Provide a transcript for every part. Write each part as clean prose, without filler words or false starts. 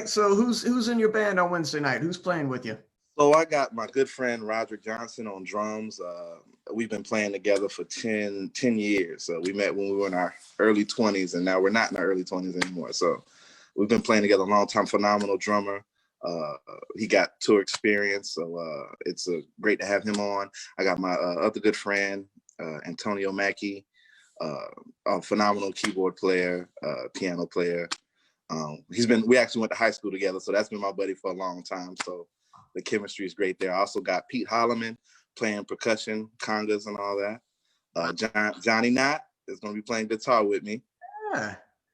So who's in your band on Wednesday night? Who's playing with you? So I got my good friend Roderick Johnson on drums. We've been playing together for 10 years. We met when we were in our early 20s, and now we're not in our early 20s anymore. So we've been playing together a long time. Phenomenal drummer. He got tour experience, so it's great to have him on. I got my other good friend, Antonio Mackey, a phenomenal keyboard player, piano player. We actually went to high school together, so that's been my buddy for a long time. So the chemistry is great there. I also got Pete Holloman playing percussion, congas, and all that. Johnny Knott is going to be playing guitar with me.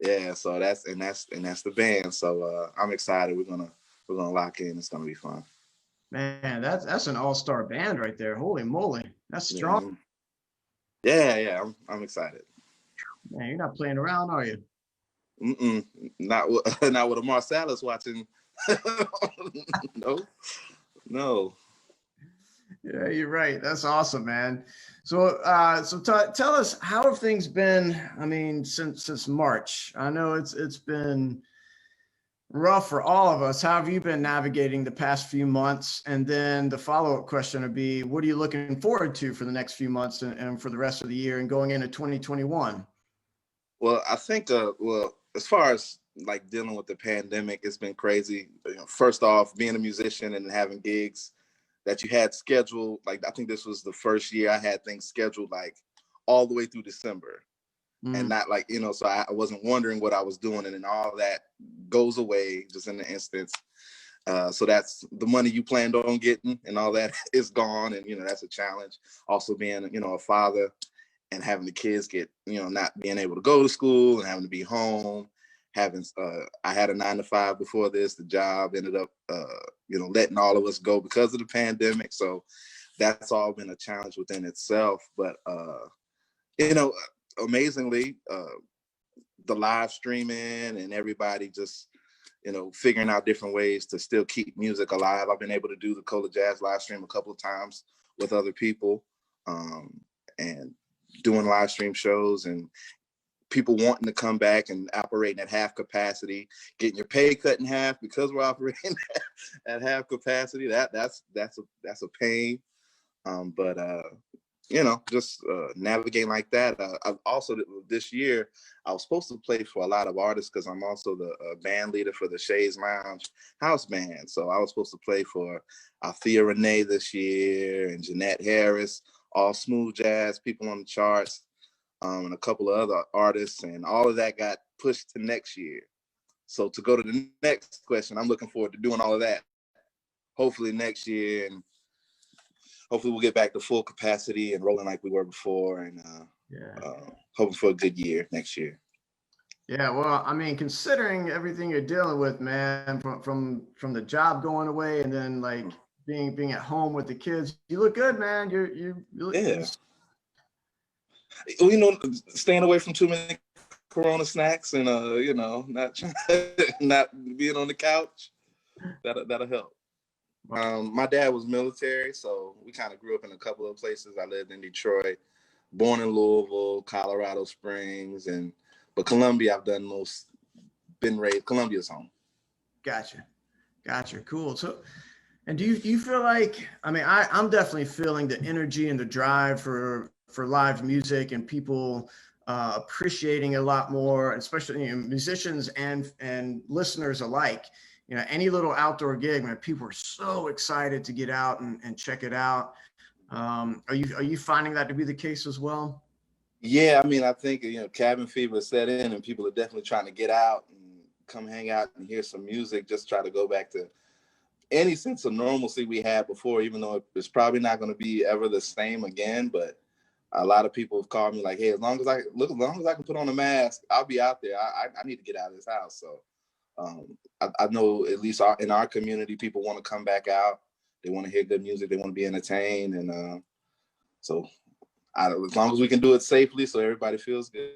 Yeah. So that's the band. So I'm excited. We're gonna lock in. It's gonna be fun. Man, that's an all-star band right there. Holy moly, that's strong. Yeah. I'm excited. Man, you're not playing around, are you? Not with a Marsalis watching. No. Yeah, you're right. That's awesome, man. So, tell us, how have things been? I mean, since March. I know it's been rough for all of us. How have you been navigating the past few months? And then the follow-up question would be, what are you looking forward to for the next few months and for the rest of the year and going into 2021? Well, I think, as far as like dealing with the pandemic, it's been crazy. First off, being a musician and having gigs that you had scheduled, like I think this was the first year I had things scheduled like all the way through December. And not like, so I wasn't wondering what I was doing, and then all that goes away just in the instance. So that's the money you planned on getting and all that is gone. And, that's a challenge. Also being, a father and having the kids get, not being able to go to school and having to be home. I had a 9-to-5 before this. The job ended up, letting all of us go because of the pandemic. So that's all been a challenge within itself. But, amazingly, the live streaming and everybody just, figuring out different ways to still keep music alive. I've been able to do the ColaJazz live stream a couple of times with other people, and doing live stream shows, and people wanting to come back and operating at half capacity, getting your pay cut in half because we're operating at half capacity. That's a pain. But just navigating like that. I've also, this year, I was supposed to play for a lot of artists because I'm also the band leader for the Shays Lounge house band. So I was supposed to play for Althea Renee this year and Jeanette Harris, all smooth jazz people on the charts, and a couple of other artists, and all of that got pushed to next year. So to go to the next question, I'm looking forward to doing all of that, hopefully next year, and hopefully we'll get back to full capacity and rolling like we were before, and hoping for a good year next year. Yeah, well, I mean, considering everything you're dealing with, man, from the job going away and then like being at home with the kids, you look good, man. You staying away from too many Corona snacks and not being on the couch. That'll help. My dad was military, so we kind of grew up in a couple of places. I lived in Detroit, born in Louisville, Colorado Springs, but Columbia, been raised. Columbia's home. Gotcha. Cool. So, and do you feel like, I mean, I'm definitely feeling the energy and the drive for live music and people appreciating it a lot more, especially musicians and listeners alike. Any little outdoor gig, man, people are so excited to get out and check it out. Are you finding that to be the case as well? Yeah, I mean, I think, cabin fever set in and people are definitely trying to get out and come hang out and hear some music, just try to go back to any sense of normalcy we had before, even though it's probably not going to be ever the same again. But a lot of people have called me like, hey, as long as I can put on a mask, I'll be out there. I need to get out of this house. So I know at least in our community, people want to come back out. They want to hear good music. They want to be entertained. And so as long as we can do it safely so everybody feels good,